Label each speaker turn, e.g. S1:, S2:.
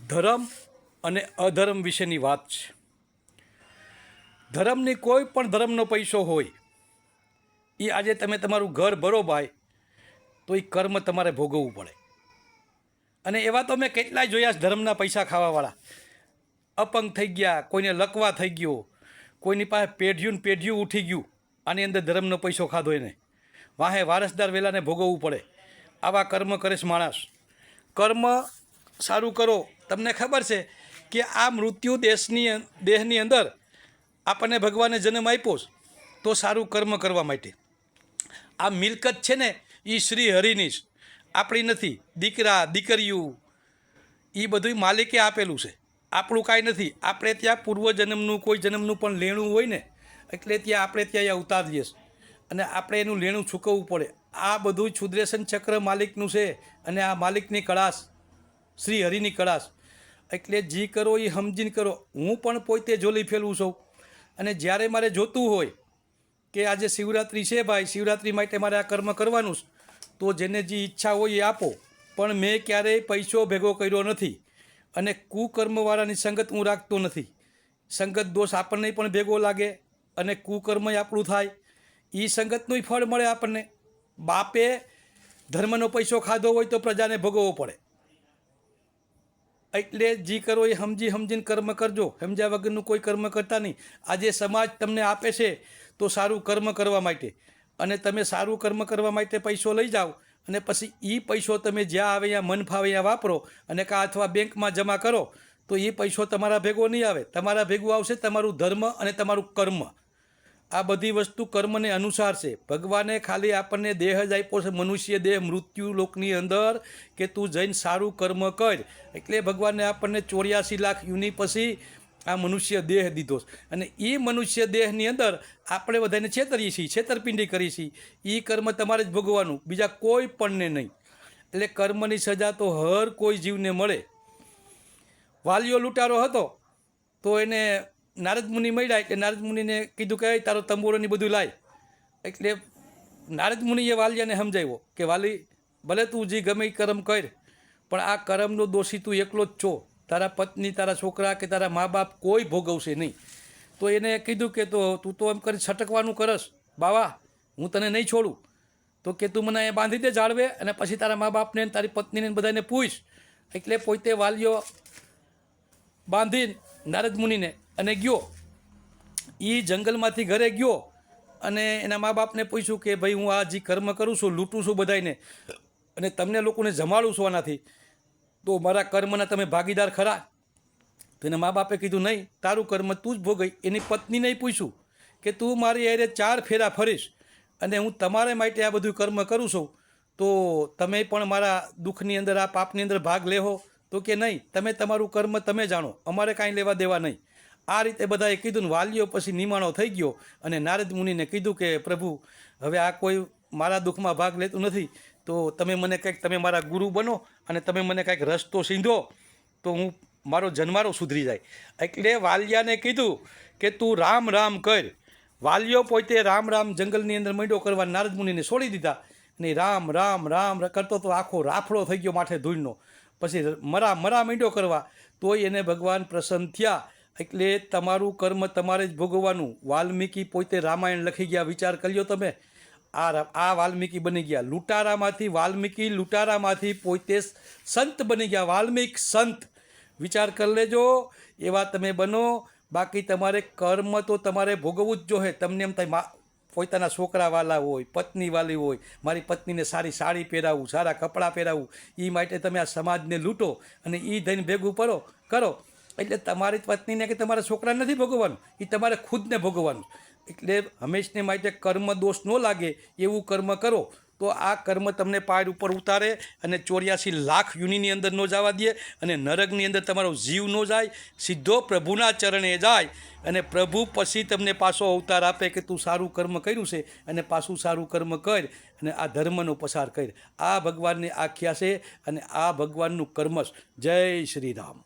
S1: ધર્મ અને અધર્મ વિશેની વાત છે. ધર્મની કોઈ પણ ધર્મનો પૈસો હોય એ આજે તમે તમારું ઘર ભરો ભાઈ તો એ કર્મ તમારે ભોગવવું પડે. અને એવા તો મેં કેટલાય જોયા છે ધર્મના પૈસા ખાવાવાળા. અપંગ થઈ ગયા, કોઈને લકવા થઈ ગયો, કોઈની પાસે પેઢિયું ઉઠી ગયું, આની અંદર ધર્મનો પૈસો ખાધો એને વાહે વારસદાર વેલાને ભોગવવું પડે. આવા કર્મ કરે છે માણસ. કર્મ સારું કરો. તમને ખબર છે કે આ મૃત્યુ દેહની અંદર આપણને ભગવાને જન્મ આપ્યો તો સારું કર્મ કરવા માટે. આ મિલકત છે ને એ શ્રી હરિની જ, આપણી નથી. દીકરા દીકરીઓ એ બધું માલિકે આપેલું છે, આપણું કાંઈ નથી. આપણે ત્યાં પૂર્વજન્મનું કોઈ જન્મનું પણ લેણું હોય ને એટલે ત્યાં આપણે ત્યાં ઉતારીએ છીએ અને આપણે એનું લેણું ચૂકવવું પડે. આ બધું સુદર્શન ચક્ર માલિકનું છે અને આ માલિકની કળાશ, શ્રી હરિની કળાશ. એટલે જે કરો એ સમજીને કરો. હું પણ પોતે જોલી ફેલું છું અને જ્યારે મારે જોતું હોય કે આજે શિવરાત્રિ છે ભાઈ, શિવરાત્રિ માટે મારે આ કર્મ કરવાનું છે, તો જેને જે ઈચ્છા હોય એ આપો. પણ મેં ક્યારેય પૈસો ભેગો કર્યો નથી અને કુકર્મવાળાની સંગત હું રાખતો નથી. સંગત દોષ આપણને પણ ભેગો લાગે અને કુકર્મય આપણું થાય. એ સંગતનું ફળ મળે આપણને. બાપે ધર્મનો પૈસો ખાધો હોય તો પ્રજાને ભોગવવો પડે. એટલે જે કરો એ સમજીને કર્મ કરજો. સમજ્યા વગરનું કોઈ કર્મ કરતા નહીં. આજે સમાજ તમને આપે છે તો સારું કર્મ કરવા માટે, અને તમે સારું કર્મ કરવા માટે પૈસો લઈ જાઓ અને પછી એ પૈસો તમે જ્યાં આવે ત્યાં મન ફાવે ત્યાં વાપરો અને કાં અથવા બેંકમાં જમા કરો તો એ પૈસો તમારા ભેગો નહીં આવે. તમારા ભેગું આવશે તમારું ધર્મ અને તમારું કર્મ. આ બધી વસ્તુ કર્મને અનુસાર છે. ભગવાને ખાલી આપણને દેહ જ આપ્યો છે, મનુષ્ય દેહ, મૃત્યુ લોકની અંદર કે તું જઈને સારું કર્મ કર. એટલે ભગવાને આપણને 84 લાખ યુની પછી આ મનુષ્ય દેહ દીધો છે. અને એ મનુષ્ય દેહની અંદર આપણે બધાને છેતરીએ છીએ, છેતરપિંડી કરીએ છીએ. એ કર્મ તમારે જ ભોગવવાનું, બીજા કોઈ પણને નહીં. એટલે કર્મની સજા તો હર કોઈ જીવને મળે. વાલિયો લૂંટારો હતો તો એને નારદ મુનિ મળ્યા એટલે નારદ મુનિને કીધું કે તારો તંબુરોની બધું લાય. એટલે નારદ મુનિએ વાલિયાને સમજાવ્યો કે વાલી, ભલે તું જે ગમે એ કર્મ કર, પણ આ કર્મનો દોષી તું એકલો જ છો. તારા પત્ની, તારા છોકરા કે તારા મા બાપ કોઈ ભોગવશે નહીં. તો એને કીધું કે તો તું તો એમ કરી છટકવાનું કરસ બાવા, હું તને નહીં છોડું. તો કે તું મને અહીંયા બાંધી દે જાળવે અને પછી તારા મા બાપને, તારી પત્નીને બધાને પૂછ. એટલે પોતે વાલિયો બાંધીને નારદ મુનિને અને ગયો. એ જંગલમાંથી ઘરે ગયો અને એના મા બાપને પૂછ્યું કે ભાઈ હું આ જે કર્મ કરું છું, લૂંટું છું બધાને અને તમને લોકોને જમાડું છું આનાથી, તો મારા કર્મના તમે ભાગીદાર ખરા? તો એના મા બાપે કીધું નહીં, તારું કર્મ તું જ ભોગઈ. એની પત્નીને પૂછ્યું કે તું મારી હારે 4 ફેરા ફરીશ અને હું તમારે માટે આ બધું કર્મ કરું છું, તો તમે પણ મારા દુઃખની અંદર, આ પાપની અંદર ભાગ લેહો? તો કે નહીં, તમે તમારું કર્મ તમે જાણો, અમારે કાંઈ લેવા દેવા નહીં. આ રીતે બધાએ કીધું ને વાલિયો પછી નિમાણો થઈ ગયો અને નારદ મુનિને કીધું કે પ્રભુ, હવે આ કોઈ મારા દુઃખમાં ભાગ લેતું નથી, તો તમે મને કંઈક, તમે મારા ગુરુ બનો અને તમે મને કંઈક રસ્તો સીંધો તો હું મારો જન્મારો સુધરી જાય. એટલે વાલિયાને કીધું કે તું રામ રામ કર. વાલિયો પોતે રામ રામ જંગલની અંદર મંડ્યો કરવા, નારદ મુનિને છોડી દીધા ને રામ રામ રામ કરતો તો આખો રાફડો થઈ ગયો માથે ધૂળનો. પછી મરા મંડ્યો કરવા, તોય એને ભગવાન પ્રસન્ન થયા. એટલે તમારું કર્મ તમારે જ ભોગવવાનું. વાલ્મીકી પોતે રામાયણ લખી ગયા, વિચાર કર્યો તમે? આ વાલ્મીકી બની ગયા લૂંટારામાંથી. વાલ્મીકી લૂંટારામાંથી પોતે સંત બની ગયા, વાલ્મીક સંત. વિચાર કરી લેજો, એવા તમે બનો. બાકી તમારે કર્મ તો તમારે ભોગવવું જ જોઈએ. તમને એમ થાય પોતાના છોકરા વાલા હોય, પત્ની વાલી હોય, મારી પત્નીને સારી સાડી પહેરાવું, સારા કપડાં પહેરાવું, એ માટે તમે આ સમાજને લૂંટો અને એ થઈને ભેગું કરો. એટલે તમારી પત્નીને કે તમારા છોકરાને નથી ભોગવવાનું, એ તમારે ખુદને ભોગવવાનું. એટલે હંમેશને માટે કર્મ દોષ ન લાગે એવું કર્મ કરો તો આ કર્મ તમને પાડ ઉપર ઉતારે અને 84 લાખ યુનિની અંદર ન જવા દે અને નરકની અંદર તમારો જીવ ન જાય, સીધો પ્રભુના ચરણે જાય. અને પ્રભુ પછી તમને પાછો અવતાર આપે કે તું સારું કર્મ કર્યું છે અને પાછું સારું કર્મ કર અને આ ધર્મનો પસાર કર. આ ભગવાનની આખ્યા છે અને આ ભગવાનનું કર્મ. જય શ્રી રામ.